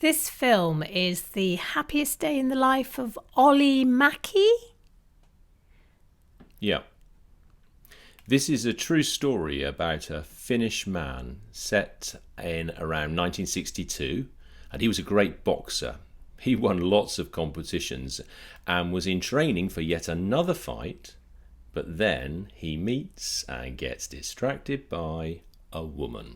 This film is the happiest day in the life of Ollie Mackie. Yeah. This is a true story about a Finnish man set in around 1962, and he was a great boxer. He won lots of competitions and was in training for yet another fight, but then he meets and gets distracted by a woman.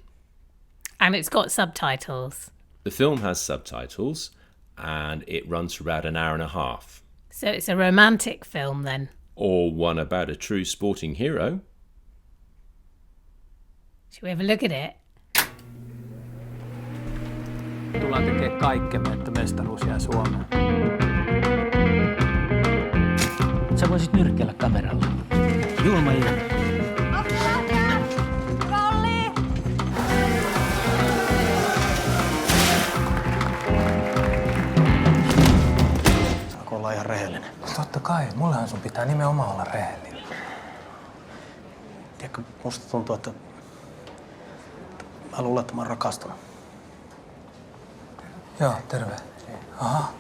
And it's got subtitles. The film has subtitles and it runs for about an hour and a half. So it's a romantic film then. Or one about a true sporting hero. Should we have a look at it? Tullaan tekemään kaikkemme, että mestaruus jää Suomeen. Sä voisit nyrkkeillä kameralla. Julma ilma. Rolli! Saako olla ihan rehellinen? Totta kai, mullehan sun pitää nimenomaan olla rehellinen. Tiedätkö, musta tuntuu, että mä luulen, että mä oon rakastunut. Joo, terve. Aha.